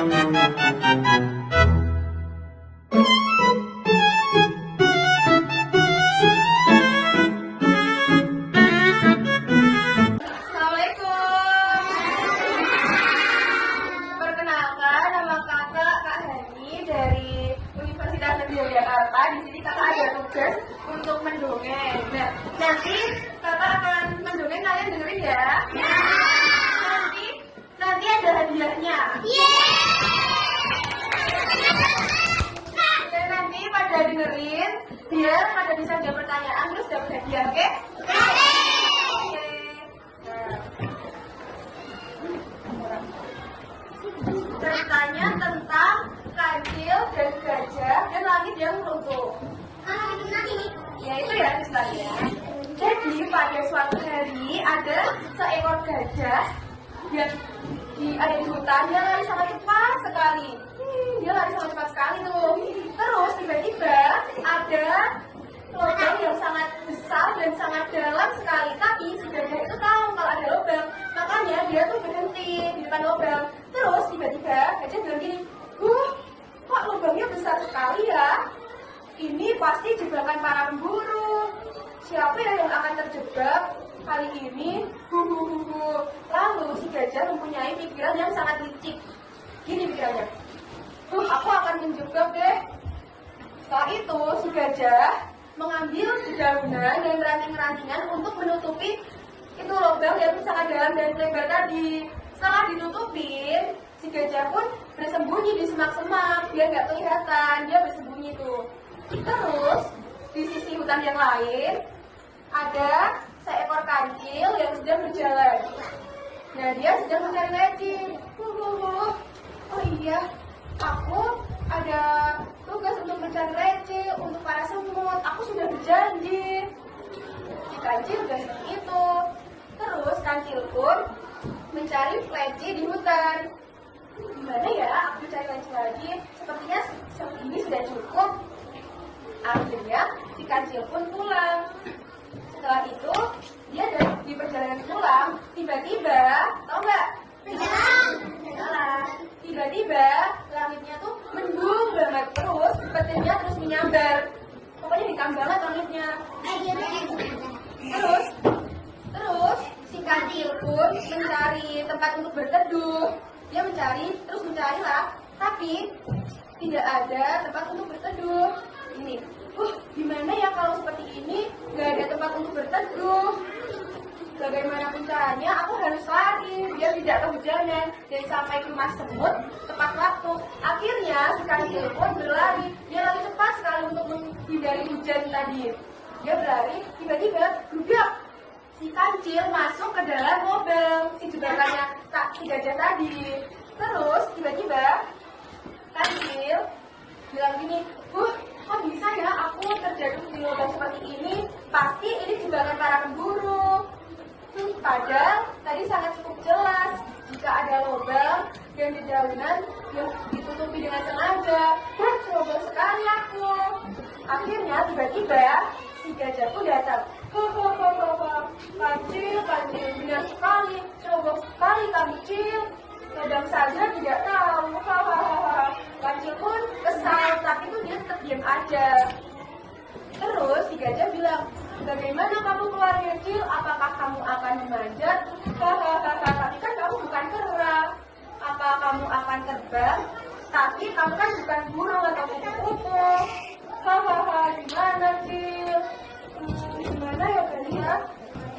Perkenalkan, nama kakak Kak Hani dari Universitas Negeri Yogyakarta. Di sini kakak ada tugas untuk mendongeng. Nah, nanti kakak akan mendongeng, kalian dengerin ya. Nanti ada hadiahnya. Oke, nanti pada dengerin, biar pada bisa jawab pertanyaan terus dapat hadiah, oke? Ceritanya tentang kancil dan gajah dan langit yang runtuh. Ya itu ya ceritanya. Jadi pada suatu hari ada seekor gajah yang ada di hutan. Dia lari sangat cepat sekali. Dia lari sangat cepat sekali tuh. Terus tiba-tiba ada lubang yang sangat besar dan sangat dalam sekali. Tapi si gajah itu tahu kalau ada lubang, makanya dia tuh berhenti di depan lubang. Terus tiba-tiba gajah bilang gini, kok lubangnya besar sekali ya? Ini pasti jebakan para pemburu. Siapa ya yang akan terjebak kali ini? Lalu si gajah mempunyai pikiran yang sangat licik. Gini pikirannya, aku akan menjebak deh. Setelah itu si gajah mengambil dedaunan dan ranting-rantingan untuk menutupi itu lubang yang sangat dalam dan lebar tadi. Setelah ditutupin, si gajah pun bersembunyi di semak-semak biar nggak kelihatan. Dia bersembunyi tuh. Terus di sisi hutan yang lain ada seekor kancil yang sedang berjalan. Nah, dia sedang mencari leci. Oh iya, aku ada tugas untuk mencari leci untuk para semut. Aku sudah berjanji. Si kancil juga seperti itu. Terus kancil pun mencari leci di hutan. Gimana ya aku cari leci lagi? Sepertinya ini sudah cukup. Akhirnya si kancil pun pulang. Setelah itu dia di perjalanan pulang, tiba-tiba, tau nggak? Tiba-tiba langitnya tuh mendung banget, terus petirnya terus menyambar. Pokoknya hitam banget langitnya. Terus si kancil pun mencari tempat untuk berteduh. Dia terus mencari lah, tapi tidak ada tempat untuk berteduh. Ini, gimana ya kalau seperti ini nggak ada tempat untuk berteduh? Bagaimanapun caranya, aku harus lari biar tidak kehujanan dan sampai ke rumah semut tepat waktu. Akhirnya si kancil pun berlari. Dia lari cepat sekali untuk menghindari hujan tadi. Dia berlari, tiba-tiba gudap. Si kancil masuk ke dalam lubang si jebakannya si gajah tadi. Terus tiba-tiba kancil bilang gini, kok bisa ya aku terjatuh di lubang seperti ini? Pasti ini jebakan para pemburu. Padahal tadi sangat cukup jelas jika ada lubang dan dedaunan yang ditutupi dengan sengaja. Ceroboh sekali aku. Akhirnya tiba-tiba si gajah pun datang. Kancil, benar sekali. Ceroboh sekali kamu, Cil. Lubang saja tidak tahu. Kancil pun kesal, tapi tuh dia tetap diam aja. Terus si gajah bilang, bagaimana kamu keluarnya, Cil? Apakah kamu akan memanjat? Tapi kan kamu bukan kera. Apa kamu akan terbang? Tapi kamu kan bukan burung atau kupu-kupu. Gimana, Cil? Gimana ya kalian?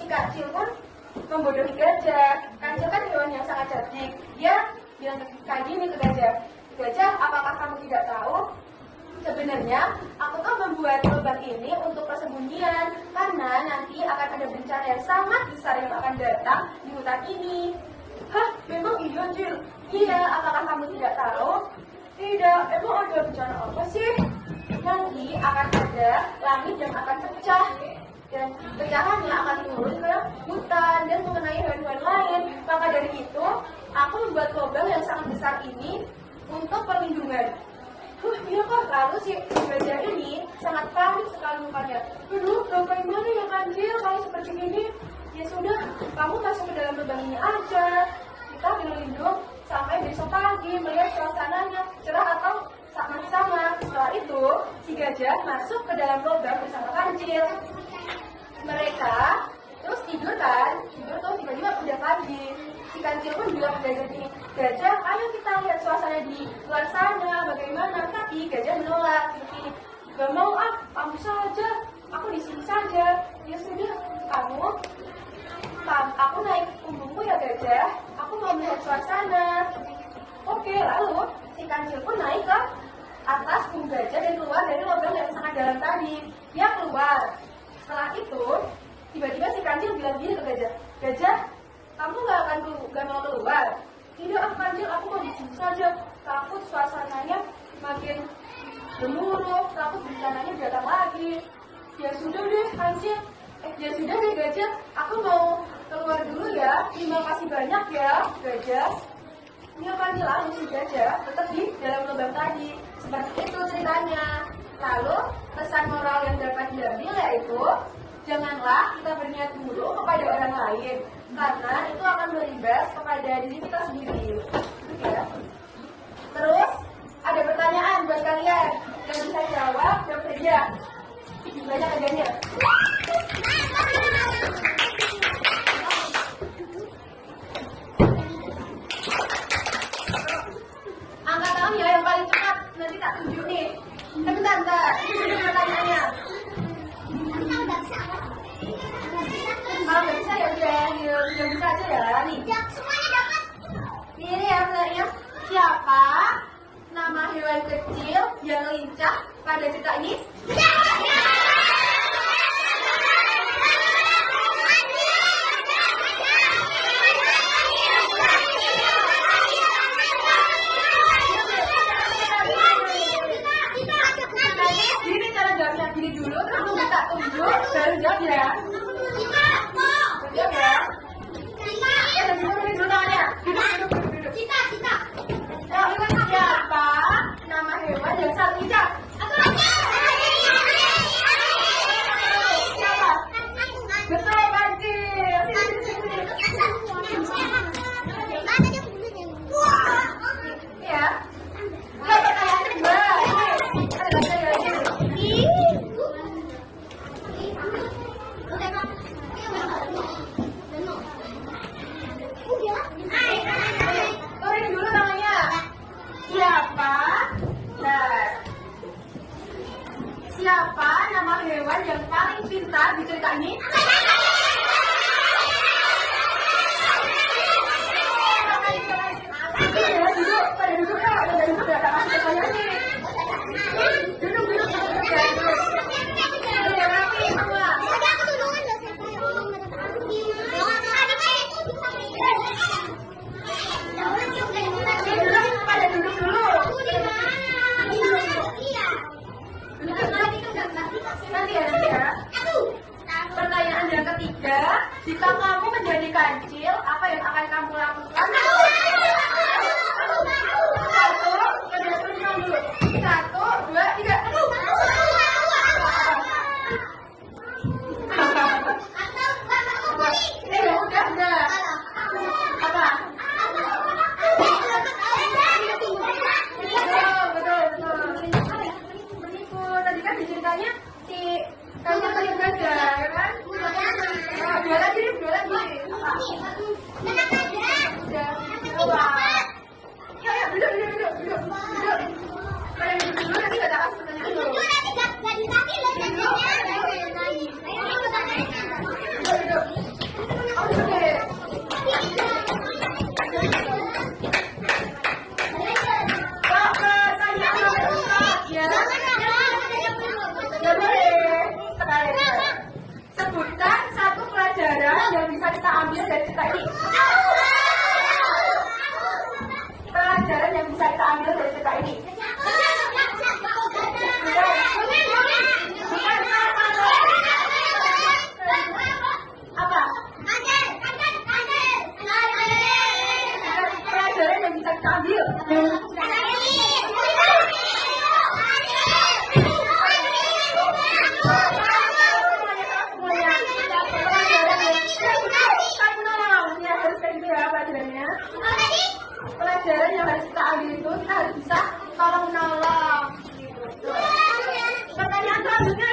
Si kancil pun membodohi gajah. Kancil kan hewan yang sangat cerdik. Dia bilang kayak gini ke gajah. Gajah, apakah kamu tidak tahu? Sebenarnya aku tuh membuat lubang ini untuk persembunyian karena nanti akan ada bencana yang sangat besar yang akan datang di hutan ini. Memang iya, Cil? Iya, apakah kamu tidak tahu? Tidak, emang ada bencana apa sih? Nanti akan ada langit yang akan pecah dan pecahannya akan turun ke hutan dan mengenai hewan-hewan lain. Maka dari itu, aku membuat lubang yang sangat besar ini untuk perlindungan. Iya kok, lalu si gajah ini sangat panik sekali mukanya. Bagaimana ya kancil kalau seperti ini? Ya sudah, kamu masuk ke dalam lubang ini aja. Kita berlindung sampai besok pagi. lagi melihat suasananya cerah atau sama-sama. Setelah itu, si gajah masuk ke dalam lubang bersama kancil. Mereka terus tidur tuh tiba-tiba udah pagi. Si kancil pun bilang ke gajah gini, "Gajah, ayo kita lihat suasana di luar sana, bagaimana?" Tapi gajah menolak seperti ini. "Gak mau ah, kamu saja, aku di sini saja." "Ya sudah, aku naik punggungmu ya gajah, aku mau melihat suasana." Oke, lalu si kancil pun naik ke atas punggung gajah dan keluar dari lubang yang sangat dalam tadi. Dia keluar. Setelah itu, tiba-tiba si kancil bilang gini ke gajah, "Gajah, kamu gak mau keluar?" "Tidak, kancil, aku mau di sini saja. Takut suasananya makin gemuruh, takut bencananya datang lagi." "Ya sudah deh, kancil. Ya sudah deh, gajah. Aku mau keluar dulu ya. Terima kasih banyak ya, gajah." Dia kancil lalu si gajah tetap di dalam lubang tadi. Seperti itu ceritanya. Lalu pesan moral yang dapat diambil yaitu, janganlah kita berniat buruk kepada orang lain, karena itu akan berimbas kepada diri kita sendiri. Ya. Terus ada pertanyaan buat kalian yang bisa jawab saja. Banyak adanya. Angkat tangan ya yang paling cepat, nanti tak tunjuk nih. Bentar, ini dulu pertanyaannya. Kalau nggak bisa ya udah bisa aja ya nih. Semuanya dapat. Ini ya sebenarnya, siapa nama hewan kecil yang lincah pada cerita ini? Gini cara jawabnya, gini dulu, terus minta tunjuk, baru jawab ya. Jawab ya. Ya, dan dulu tangannya. Duduk. Siapa nama hewan yang sangat lincah? Siapa? Betul, Kancil. Ya. Pertanyaan kedua. Turunin dulu tangannya. Siapa nama hewan yang paling pintar di cerita ini? Duduk Nanti ya. Pertanyaan yang ketiga, jika kamu menjadi kancil, apa yang akan kamu lakukan? Satu, dua, tiga. Udah. Apa? Betul. Menipu. Tadi kan diceritanya si kancil tadi gajah, ya kan? Dua lagi. Udah. Ya, duduk. Pada duduk dulu, nanti gak ada pertanyaan dulu. Duduk. Oke. Sebutkan satu pelajaran yang bisa kita ambil dari cerita ini. Pelajaran yang bisa kita ambil dari cerita ini. Apa? Pelajaran yang bisa kita ambil. Pelajaran yang harus kita ambil itu kita harus bisa tolong menolong. Gitu. Pertanyaan selanjutnya